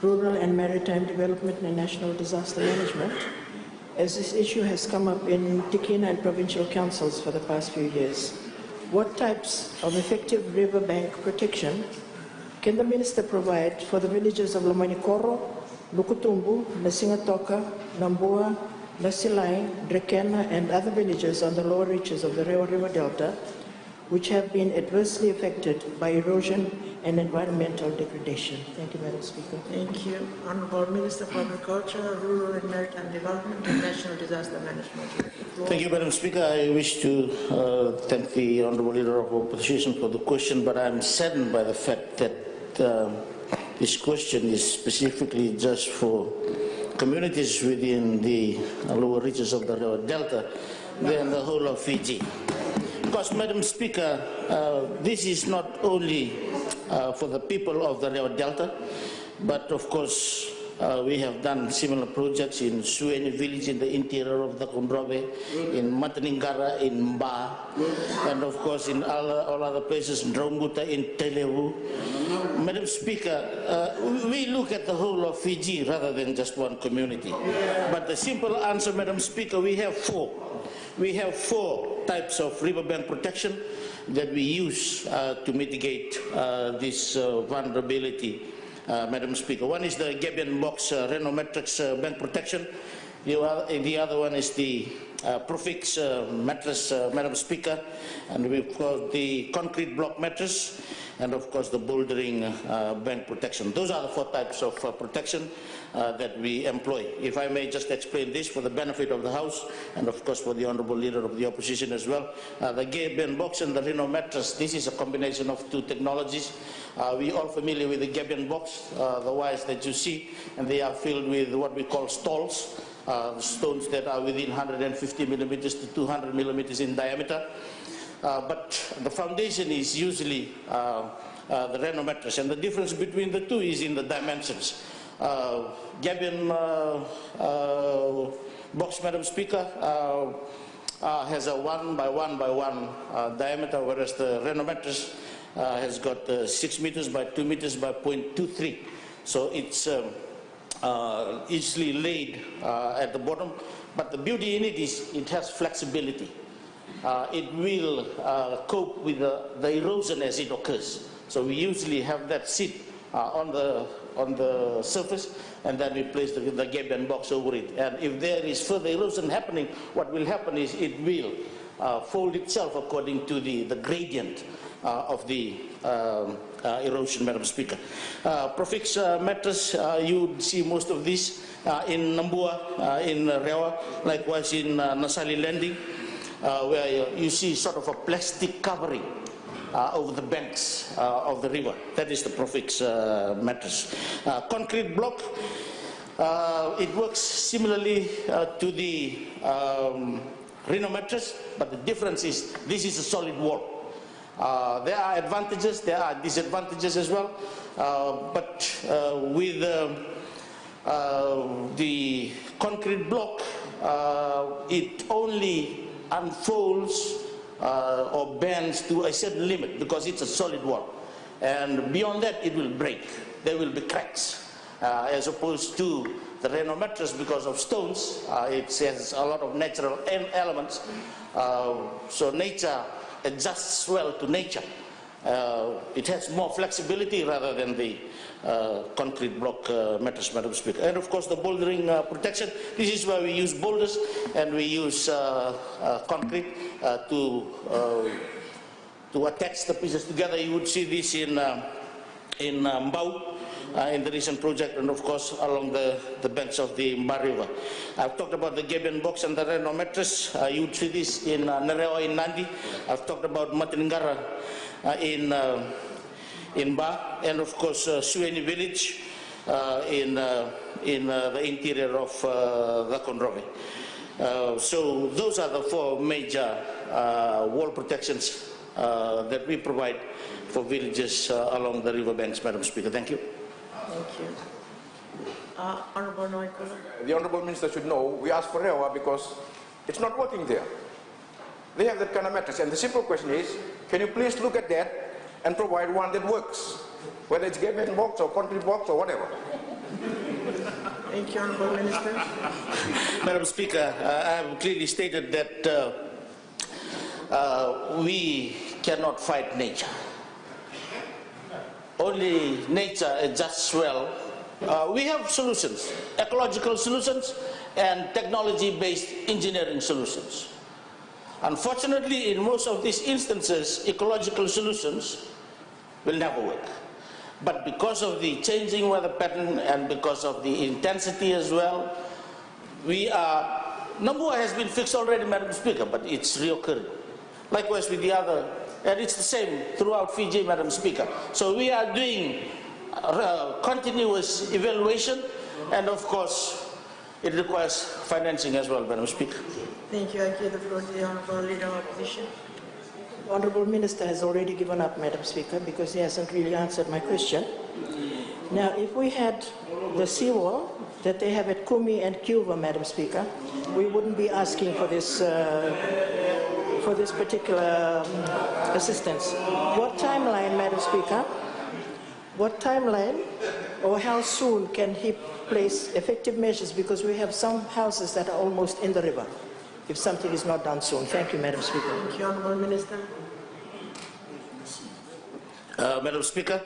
Rural and Maritime Development and National Disaster Management, as this issue has come up in Drekena and provincial councils for the past few years. What types of effective riverbank protection can the Minister provide for the villages of Lomanikoro, Nukutubu, Nasigatoka, Nabua, Nasilai, Drekena, and other villages on the lower reaches of the Rewa River Delta, which have been adversely affected by erosion and environmental degradation? Thank you, Madam Speaker. Thank you. Honourable Minister for Agriculture, Rural and Maritime Development and National Disaster Management. Thank you, Madam Speaker. I wish to thank the Honourable Leader of Opposition for the question, but I'm saddened by the fact that this question is specifically just for communities within the lower reaches of the River Delta than the whole of Fiji. Because, Madam Speaker, this is not only for the people of the Rewa Delta, but of course we have done similar projects in Sueni village in the interior of the Kondrove, in Mataningara, in Mba, and of course in all other places, in Dronguta, in Telewu. Madam Speaker, we look at the whole of Fiji rather than just one community. But the simple answer, Madam Speaker, we have four. We have four types of riverbank protection that we use to mitigate this vulnerability, Madam Speaker. One is the Gabion box Renometrics bank protection. The other one is the Profix mattress, Madam Speaker, and we've got the concrete block mattress, and of course the bouldering bank protection. Those are the four types of protection that we employ. If I may just explain this for the benefit of the House and of course for the Honourable Leader of the Opposition as well. The Gabion box and the Reno mattress, this is a combination of two technologies. We all familiar with the Gabion box, the wires that you see, and they are filled with what we call stalls, stones that are within 150 millimeters to 200 millimeters in diameter. But the foundation is usually the Reno mattress, and the difference between the two is in the dimensions. Gabion box, Madam Speaker, has a 1 by 1 by 1 diameter, whereas the Reno mattress has got 6 meters by 2 meters by 0.23. So it's easily laid at the bottom, but the beauty in it is it has flexibility. It will cope with the erosion as it occurs. So we usually have that sit on the surface, and then we place the Gabion box over it. And if there is further erosion happening, what will happen is it will fold itself according to the gradient of the erosion, Madam Speaker. Profix mattress, you would see most of this in Nabua, in Rewa, likewise in Nasilai landing, where you see sort of a plastic covering over the banks of the river. That is the Profix mattress. Concrete block, it works similarly to the Reno mattress, but the difference is this is a solid wall. There are advantages, there are disadvantages as well, but with the concrete block, it only unfolds or bends to a certain limit because it's a solid wall, and beyond that it will break. There will be cracks, as opposed to the Reno mattress, because of stones. It has a lot of natural elements, so nature adjusts well to nature. It has more flexibility rather than the concrete block mattress, Madam Speaker. And of course the bouldering protection, this is where we use boulders and we use concrete to attach the pieces together. You would see this in Mbau, in the recent project, and of course along the banks of the Mba River. I've talked about the Gabion box and the Reno mattress. You would see this in Narewa in Nandi. I've talked about Mataningara in Mba, and of course Sueni village in the interior of the Kondrove. So those are the four major wall protections that we provide for villages along the riverbanks, Madam Speaker. Thank you. Thank you. Honourable Noikola. The Honourable Minister should know we asked for Rewa because it's not working there. They have that kind of mattress, and the simple question is, can you please look at that and provide one that works, whether it's Gabion box or concrete box or whatever. Thank you, Honourable Minister. Madam Speaker, I have clearly stated that we cannot fight nature. Only nature adjusts well. We have solutions, ecological solutions and technology-based engineering solutions. Unfortunately, in most of these instances, ecological solutions will never work. But because of the changing weather pattern and because of the intensity as well, Nabua has been fixed already, Madam Speaker, but it's reoccurring. Likewise with the other, and it's the same throughout Fiji, Madam Speaker. So we are doing continuous evaluation, and of course, it requires financing as well, Madam Speaker. Thank you. I give the floor to the Honourable Leader of Opposition. The Honourable Minister has already given up, Madam Speaker, because he hasn't really answered my question. Now, if we had the seawall that they have at Kumi and Cuba, Madam Speaker, we wouldn't be asking for this particular assistance. What timeline, Madam Speaker? What timeline or how soon can he place effective measures? Because we have some houses that are almost in the river, if something is not done soon. Thank you, Madam Speaker. Thank you, Honourable Minister. Madam Speaker,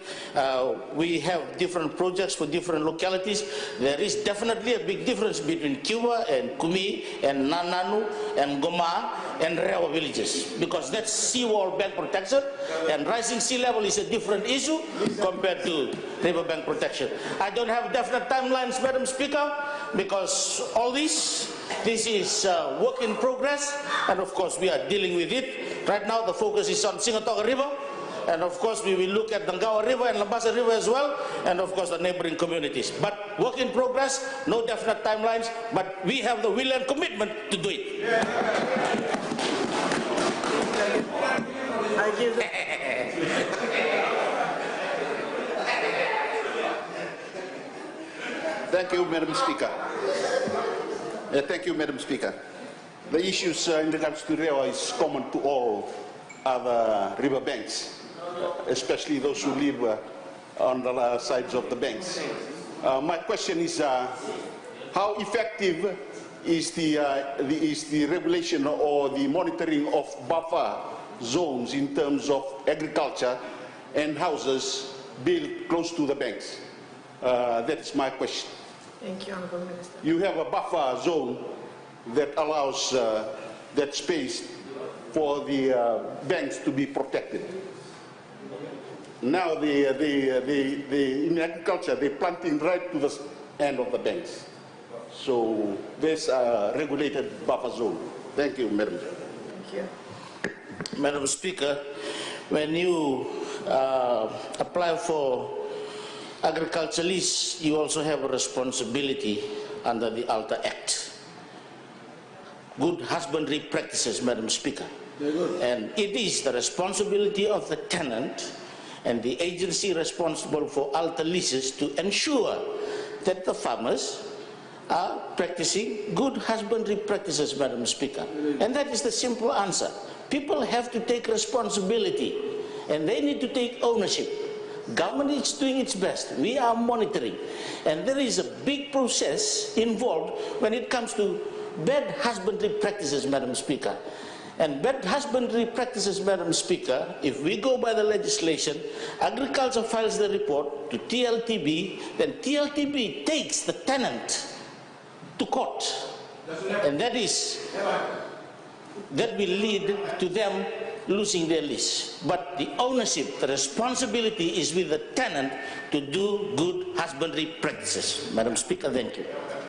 we have different projects for different localities. There is definitely a big difference between Cuba and Kumi and Nananu and Goma and Rewa villages, because that's seawall bank protection, and rising sea level is a different issue compared to riverbank protection. I don't have definite timelines, Madam Speaker, because all this is work in progress, and of course we are dealing with it. Right now the focus is on Nasigatoka River, and of course we will look at the Nabua River and Labasa River as well, and of course the neighboring communities. But work in progress, no definite timelines, but we have the will and commitment to do it. I give the Thank you, Madam Speaker. Thank you, Madam Speaker. The issues in regards to Rewa is common to all other river banks, especially those who live on the sides of the banks. My question is, how effective is the regulation or the monitoring of buffer zones in terms of agriculture and houses built close to the banks? That is my question. Thank you, Honourable Minister. You have a buffer zone that allows that space for the banks to be protected. Now in agriculture, they're planting right to the end of the banks. So there's a regulated buffer zone. Thank you, Madam. Thank you. Madam Speaker, when you apply for agriculture lease, you also have a responsibility under the ALTA Act. Good husbandry practices, Madam Speaker. And it is the responsibility of the tenant and the agency responsible for ALTA leases to ensure that the farmers are practicing good husbandry practices, Madam Speaker. And that is the simple answer. People have to take responsibility and they need to take ownership. Government is doing its best. We are monitoring. And there is a big process involved when it comes to bad husbandry practices, Madam Speaker. And bad husbandry practices, Madam Speaker, if we go by the legislation, agriculture files the report to TLTB, then TLTB takes the tenant to court. And that will lead to them losing their lease. But the ownership, the responsibility is with the tenant to do good husbandry practices. Madam Speaker, thank you.